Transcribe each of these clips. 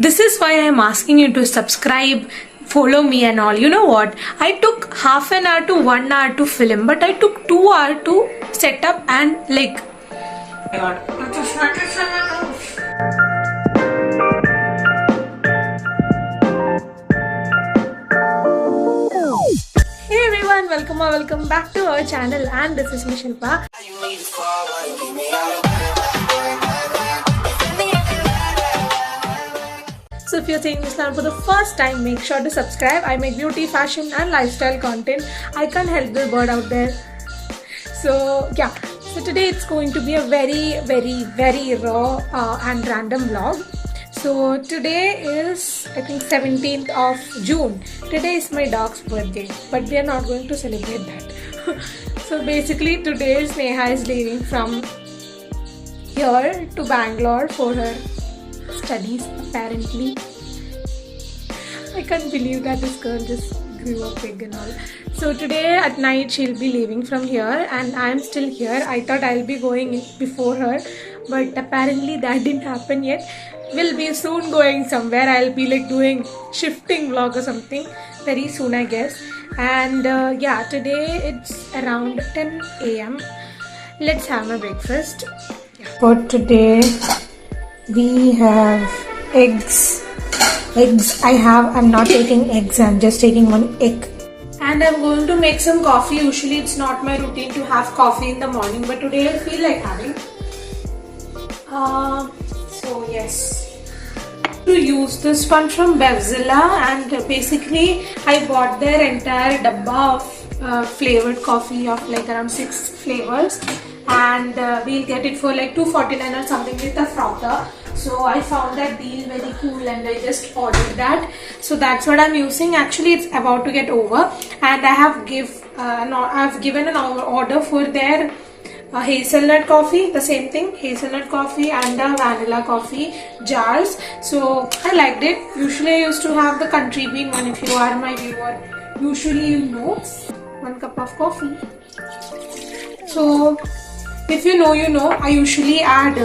This is why I am asking you to subscribe, follow me and all. You know what? I took half an hour to 1 hour to film, but I took 2 hours to set up and like. Hey everyone, welcome back to our channel, and this is me Shilpa. So if you're seeing this channel for the first time, make sure to subscribe. I make beauty, fashion and lifestyle content. I can't help the bird out there. So yeah, so today it's going to be a very raw and random vlog. So today is, I think, 17th of June. Today is my dog's birthday, but we are not going to celebrate that. So basically today Sneha is leaving from here to Bangalore for her studies, apparently. I can't believe that this girl just grew up big and all. So today at night she'll be leaving from here and I am still here. I thought I'll be going before her, but apparently that didn't happen yet. We'll be soon going somewhere. I'll be like doing shifting vlog or something very soon, I guess. And yeah, today it's around 10 a.m. Let's have my breakfast. For today we have eggs. I'm not taking eggs, I'm just taking one egg. And I'm going to make some coffee. Usually it's not my routine to have coffee in the morning, but today I feel like having. So yes, to use this one from Bevzilla, and basically I bought their entire dabba of flavored coffee of like around 6 flavors, and we'll get it for like $2.49 or something with a frother. So I found that deal very cool and I just ordered that. So that's what I'm using. Actually it's about to get over, and I have given an order for their hazelnut coffee, the same thing, hazelnut coffee and the vanilla coffee jars. So I liked it. Usually I used to have the country bean one. If you are my viewer, usually you know, 1 cup of coffee. So if you know, you know. I usually add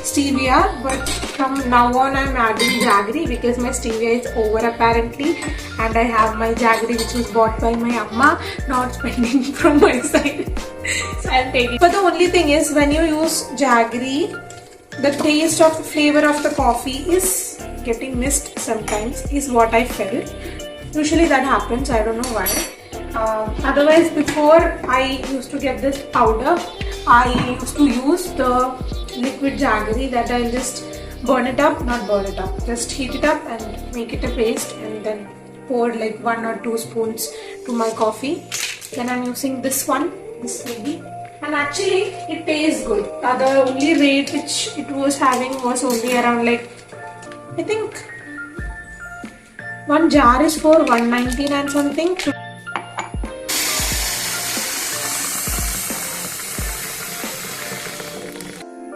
stevia, but from now on I'm adding jaggery because my stevia is over apparently, and I have my jaggery which was bought by my amma, not spending from my side. So I'm taking. But the only thing is, when you use jaggery, the taste of the flavor of the coffee is getting missed sometimes, is what I felt. Usually that happens, I don't know why. Otherwise, before I used to get this powder, I used to use the liquid jaggery that I'll just just heat it up and make it a paste, and then pour like 1 or 2 spoons to my coffee. Then I'm using this one, this lady, and actually it tastes good. The only rate which it was having was only around like, I think one jar is for $1.19 and something.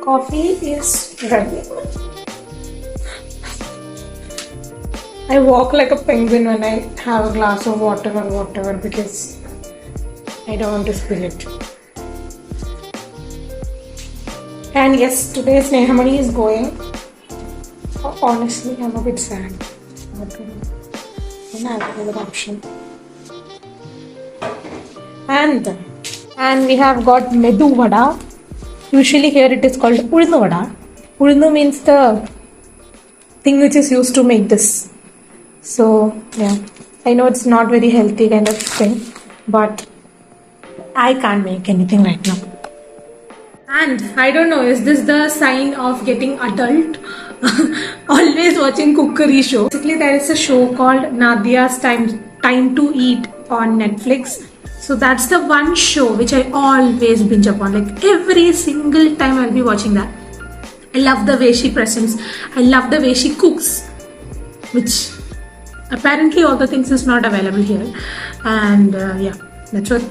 Coffee is ready. I walk like a penguin when I have a glass of water or whatever because I don't want to spill it. And yes, today Sneha Mani is going. Honestly, I'm a bit sad. I don't have another option. And we have got medu vada. Usually here it is called ulnu vada. Ulnu means the thing which is used to make this. So yeah, I know it's not very healthy kind of thing, but I can't make anything right now. And I don't know, is this the sign of getting adult? Always watching cookery show. Basically there is a show called Nadia's Time to Eat on Netflix. So that's the one show which I always binge upon. Like every single time I'll be watching that. I love the way she presents. I love the way she cooks, which apparently all the things is not available here. And yeah, that's what.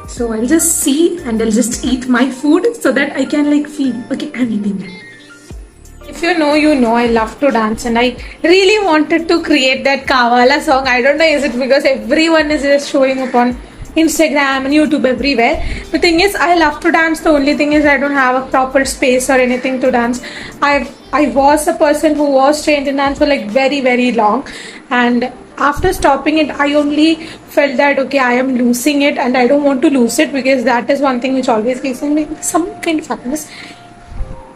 So I'll just see and I'll just eat my food so that I can like feel, okay, I'm eating that. If you know, you know, I love to dance and I really wanted to create that Kavala song. I don't know, is it because everyone is just showing up on Instagram and YouTube everywhere. The thing is, I love to dance. The only thing is I don't have a proper space or anything to dance. I was a person who was trained in dance for like very, very long, and after stopping it, I only felt that okay, I am losing it, and I don't want to lose it, because that is one thing which always gives me some kind of happiness.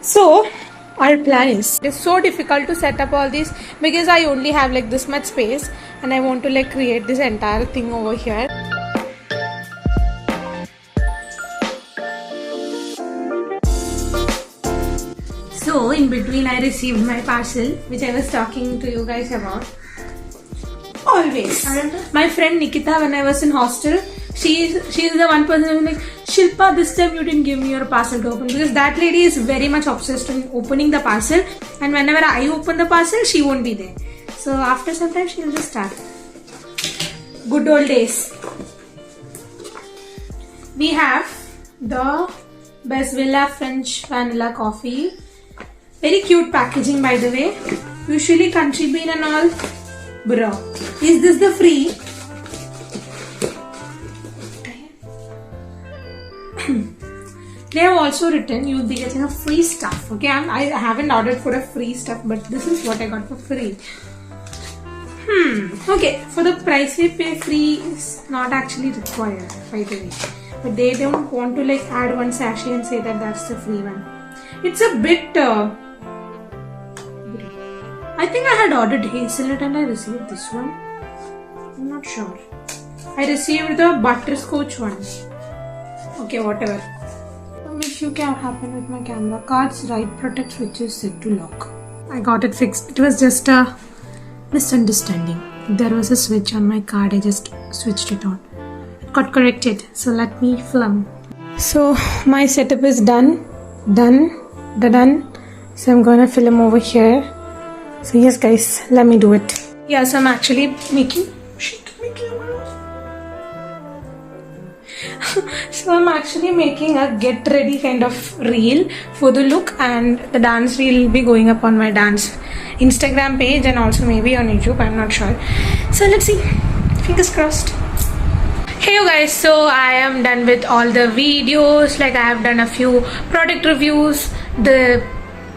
So our plan is, it's so difficult to set up all these because I only have like this much space, and I want to like create this entire thing over here. So in between I received my parcel, which I was talking to you guys about. Always. My friend Nikita, when I was in hostel, she is the one person who was like, Shilpa, this time you didn't give me your parcel to open, because that lady is very much obsessed in opening the parcel, and whenever I open the parcel, she won't be there. So after some time, she will just start. Good old days. We have the Best Villa French Vanilla Coffee. Very cute packaging, by the way. Usually country bean and all. Bro, is this the free? They have also written you'll be getting a free stuff. Okay, I haven't ordered for a free stuff, but this is what I got for free. Okay, for the price we pay, free is not actually required, by the way. But they don't want to like add one sachet and say that that's the free one. It's a bit. I think I had ordered hazelnut and I received this one. I'm not sure. I received the butterscotch one. Okay, whatever. Let me see what happened with my camera. Cards right protect switch is set to lock. I got it fixed. It was just a misunderstanding. There was a switch on my card. I just switched it on. It got corrected. So let me film. So my setup is done. Done. So I'm gonna film over here. So yes guys, let me do it. Yes, I'm actually making so I'm actually making a get ready kind of reel for the look, and the dance reel will be going up on my dance Instagram page and also maybe on YouTube, I'm not sure. So let's see, fingers crossed. Hey you guys, so I am done with all the videos. Like I have done a few product reviews, the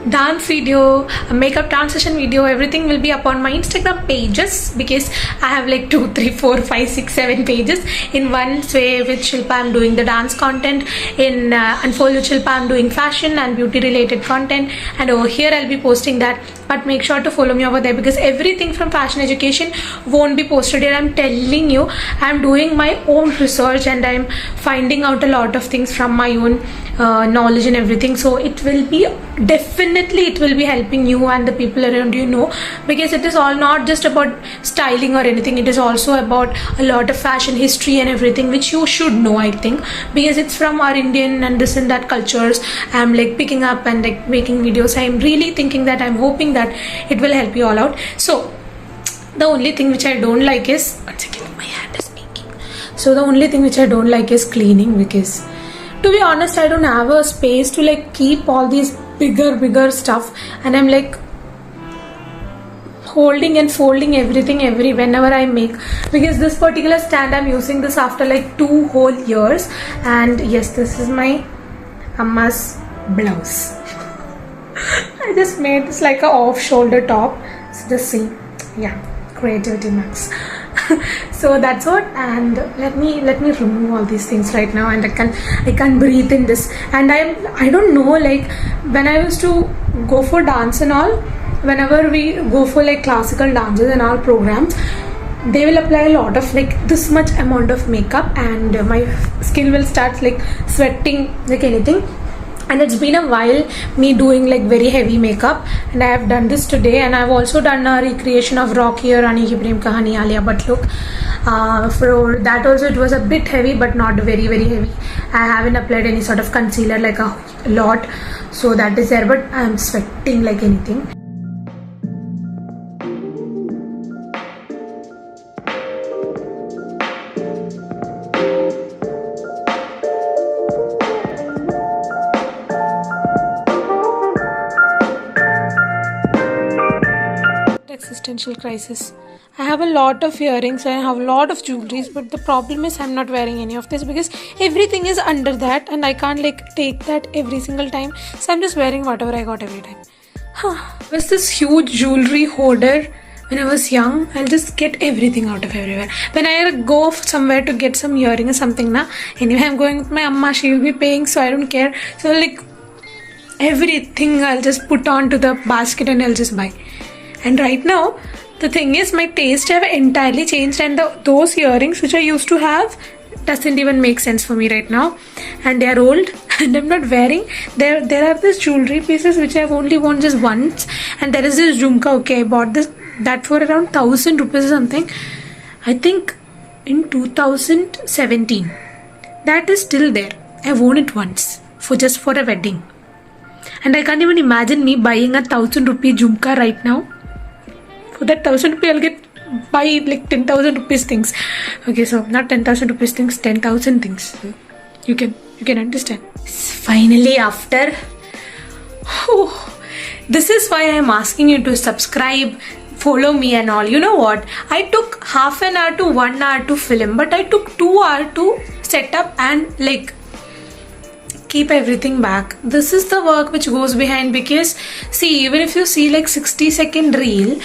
dance video, a makeup transition video, everything will be up on my Instagram pages, because I have like 2, 3, 4, 5, 6, 7 pages. In one way with Shilpa I'm doing the dance content, in Unfold with Shilpa I'm doing fashion and beauty related content, and over here I'll be posting that. But make sure to follow me over there, because everything from fashion education won't be posted here. I'm telling you, I'm doing my own research and I'm finding out a lot of things from my own knowledge and everything. So it will be definitely helping you and the people around you know, because it is all not just about styling or anything. It is also about a lot of fashion history and everything, which you should know, I think, because it's from our Indian and this and that cultures. I'm like picking up and like making videos. I'm really thinking that, I'm hoping that it will help you all out. So the only thing which I don't like is, one second, my hand is making. So the only thing which I don't like is cleaning, because to be honest, I don't have a space to like keep all these bigger stuff, and I'm like holding and folding everything whenever I make, because this particular stand I'm using this after like 2 whole years. And yes, this is my Amma's blouse. I just made this like a off shoulder top. So just see, yeah, creativity max. So that's what. And let me remove all these things right now, and I can't breathe in this. And I don't know, like when I used to go for dance and all, whenever we go for like classical dances and all programs, they will apply a lot of like this much amount of makeup, and my skin will start like sweating like anything. And it's been a while me doing like very heavy makeup, and I have done this today. And I've also done a recreation of Rocky or Rani Ki Prem Kahani Alia Bhatt look. For that also it was a bit heavy, but not very heavy. I haven't applied any sort of concealer like a lot, so that is there, but I'm sweating like anything. existential crisis. I have a lot of earrings, I have a lot of jewelries, but the problem is I'm not wearing any of this because everything is under that and I can't like take that every single time. So I'm just wearing whatever I got every time. I was this huge jewelry hoarder when I was young. I'll just get everything out of everywhere. When I go somewhere to get some earring or something, anyway I'm going with my amma, she will be paying, so I don't care. So like everything I'll just put onto the basket and I'll just buy. And right now the thing is my taste have entirely changed, and those earrings which I used to have doesn't even make sense for me right now, and they are old and I'm not wearing. There are these jewelry pieces which I've only worn just once, and there is this jhumka. Okay, I bought that for around 1,000 rupees or something, I think in 2017. That is still there. I've worn it once for a wedding, and I can't even imagine me buying a 1,000 rupee jhumka right now. For that 1,000 rupee, I'll buy like 10,000 rupees things. Okay, so not 10,000 rupees things, 10,000 things. You can understand. Finally, after this is why I'm asking you to subscribe, follow me and all. You know what? I took half an hour to 1 hour to film, but I took 2 hours to set up and like keep everything back. This is the work which goes behind, because see, even if you see like 60-second reel,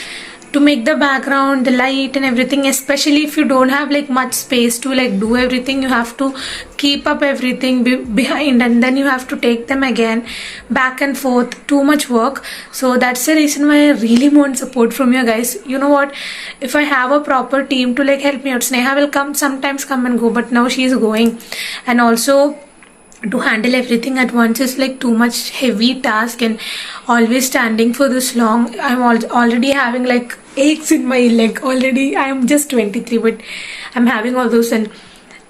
to make the background, the light and everything, especially if you don't have like much space to like do everything, you have to keep up everything behind, and then you have to take them again back and forth. Too much work. So that's the reason why I really want support from you guys. You know what, if I have a proper team to like help me out, Sneha will sometimes come and go, but now she is going, and also to handle everything at once is like too much heavy task, and always standing for this long, I'm already having like aches in my leg already. I am just 23, but I'm having all those, and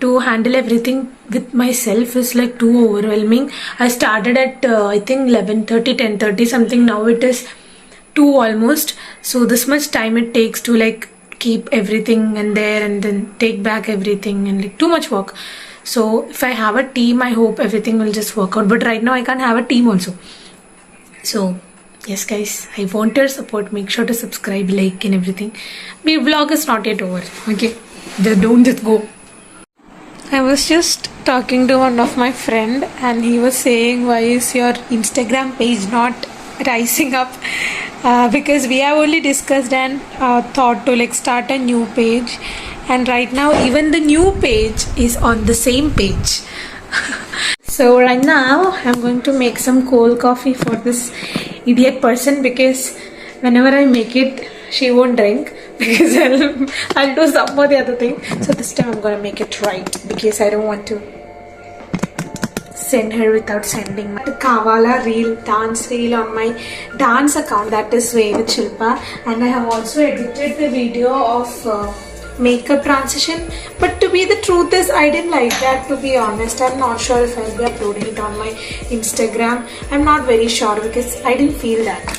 to handle everything with myself is like too overwhelming. I started at I think 11:30, 10:30 something. Now it is 2 almost. So this much time it takes to like keep everything and there, and then take back everything, and like too much work. So if I have a team, I hope everything will just work out. But right now I can't have a team also. So yes guys, I want your support. Make sure to subscribe, like and everything. My vlog is not yet over. Okay, don't just go. I was just talking to one of my friend, and he was saying, why is your Instagram page not rising up? Because we have only discussed and thought to like start a new page, and right now even the new page is on the same page. So right now I'm going to make some cold coffee for this idiot person, because whenever I make it she won't drink, because I'll do some or the other thing. So this time I'm gonna make it right, because I don't want to send her without sending my Kavala reel, dance reel on my dance account, that is Way with Shilpa, and I have also edited the video of makeup transition. But to be the truth is, I didn't like that, to be honest. I'm not sure if I'll be uploading it on my Instagram. I'm not very sure, because I didn't feel that.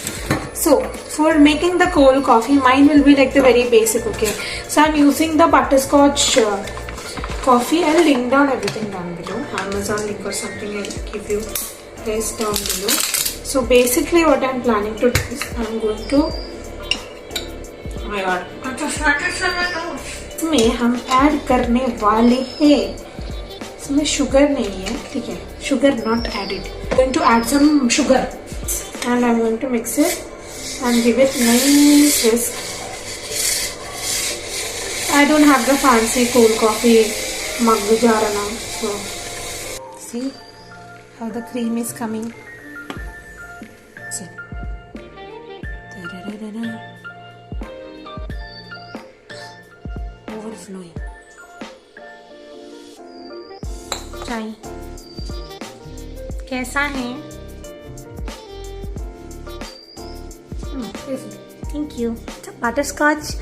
So for making the cold coffee, mine will be like the very basic. Okay, so I'm using the butterscotch coffee. I'll link down everything down below, Amazon link or something I'll give you guys down below. So basically what I'm planning to do is, I'm going to, oh my god, इसमें हम add करने वाले हैं, इसमें sugar नहीं है, ठीक है, sugar not added. Going to add some sugar, and I'm going to mix it and give it nice whisk. I don't have the fancy cold coffee mug jar now, so see how the cream is coming. See. Overflowing. चाय कैसा है? Thank you. It's a butterscotch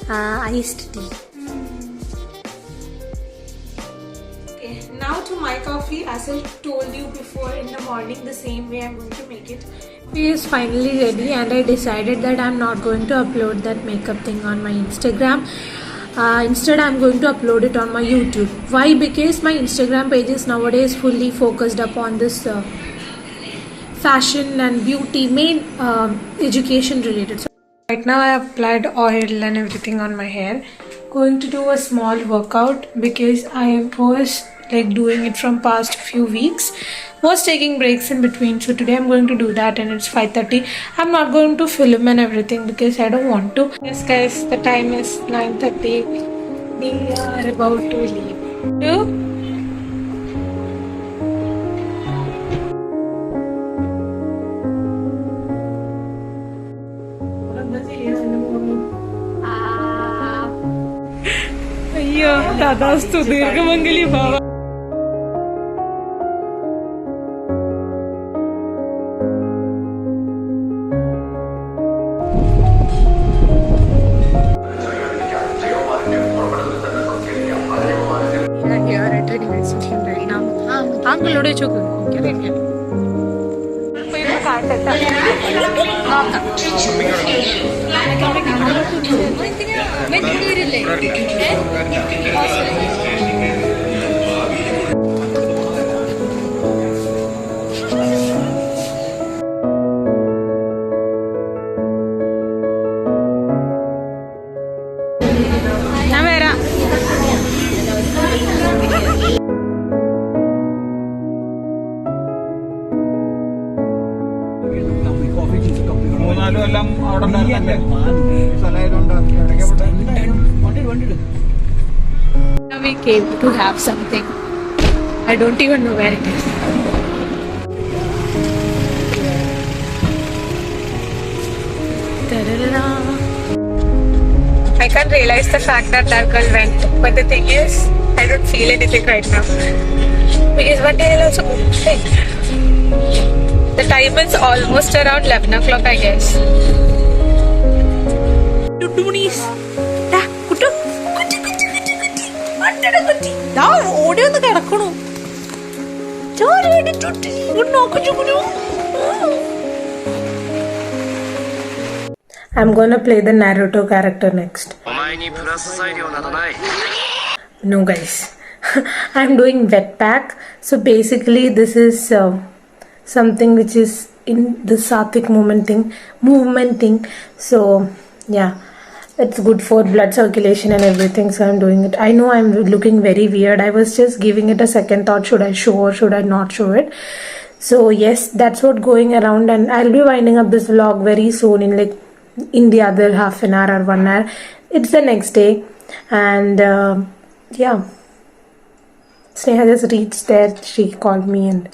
iced tea. Okay, now to my coffee. As I told you before in the morning, the same way I'm going to make it. Coffee is finally ready, and I decided that I'm not going to upload that makeup thing on my Instagram. Instead, I'm going to upload it on my YouTube. Why? Because my Instagram page is nowadays fully focused upon this fashion and beauty, main education related. So Right now I have applied oil and everything on my hair. Going to do a small workout because I was like doing it from past few weeks. Was taking breaks in between, so today I'm going to do that, and it's 5:30. I'm not going to film and everything because I don't want to. Yes guys, the time is 9:30. We are about to leave. Do? अय्यो दादास्तु दीर्घमंगली भावा. Here at the railway station right now. Bangalore choku. We came to have something. I don't even know where it is. Da-da-da-da. I can't realize the fact that that girl went, but the thing is, I don't feel anything right now. Because one day I'll also go to sleep. The time is almost around 11 o'clock, I guess. Tutunis. Da, kutu. Kutu, kutu, kutu, kutu. Kutu, kutu. Da, ode on the karakunu. Sorry, I did tutu. No, kutu, kutu. I'm gonna play the Naruto character next. No, guys. I'm doing wet pack. So basically, this is something which is in the Sattvic movement thing. So yeah, it's good for blood circulation and everything. So I'm doing it. I know I'm looking very weird. I was just giving it a second thought. Should I show or should I not show it? So yes, that's what going around, and I'll be winding up this vlog very soon in the other half an hour or 1 hour. It's the next day, and yeah, Sneha just reached there. She called me, and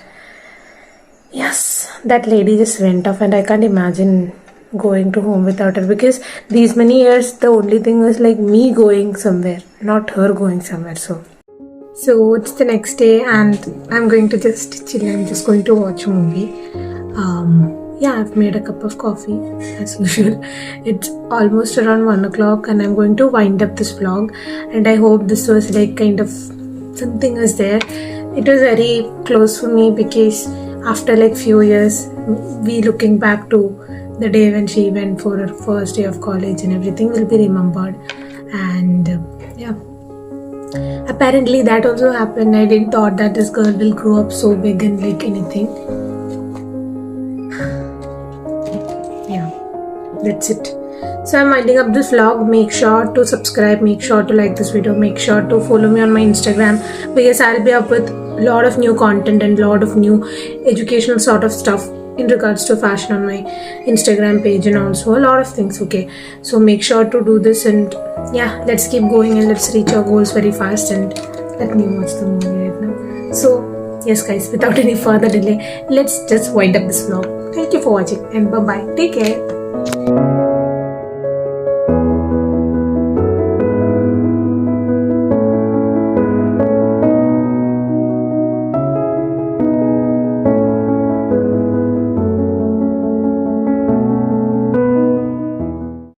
yes, that lady just went off, and I can't imagine going to home without her, because these many years the only thing was like me going somewhere, not her going somewhere. So it's the next day, and I'm going to just chill. I'm just going to watch a movie. Yeah, I've made a cup of coffee as usual. It's almost around 1 o'clock, and I'm going to wind up this vlog, and I hope this was like kind of something was there. It was very close for me because after like few years, we looking back to the day when she went for her first day of college, and everything will be remembered. And yeah, apparently that also happened. I didn't thought that this girl will grow up so big and like anything. Yeah, that's it. So I'm winding up this vlog. Make sure to subscribe, make sure to like this video, make sure to follow me on my Instagram, because I'll be up with a lot of new content and a lot of new educational sort of stuff in regards to fashion on my Instagram page, and also a lot of things. Okay, so make sure to do this, and yeah, let's keep going and let's reach our goals very fast. And let me watch the movie right now. So yes guys, without any further delay, let's just wind up this vlog. Thank you for watching, and bye bye. Take care.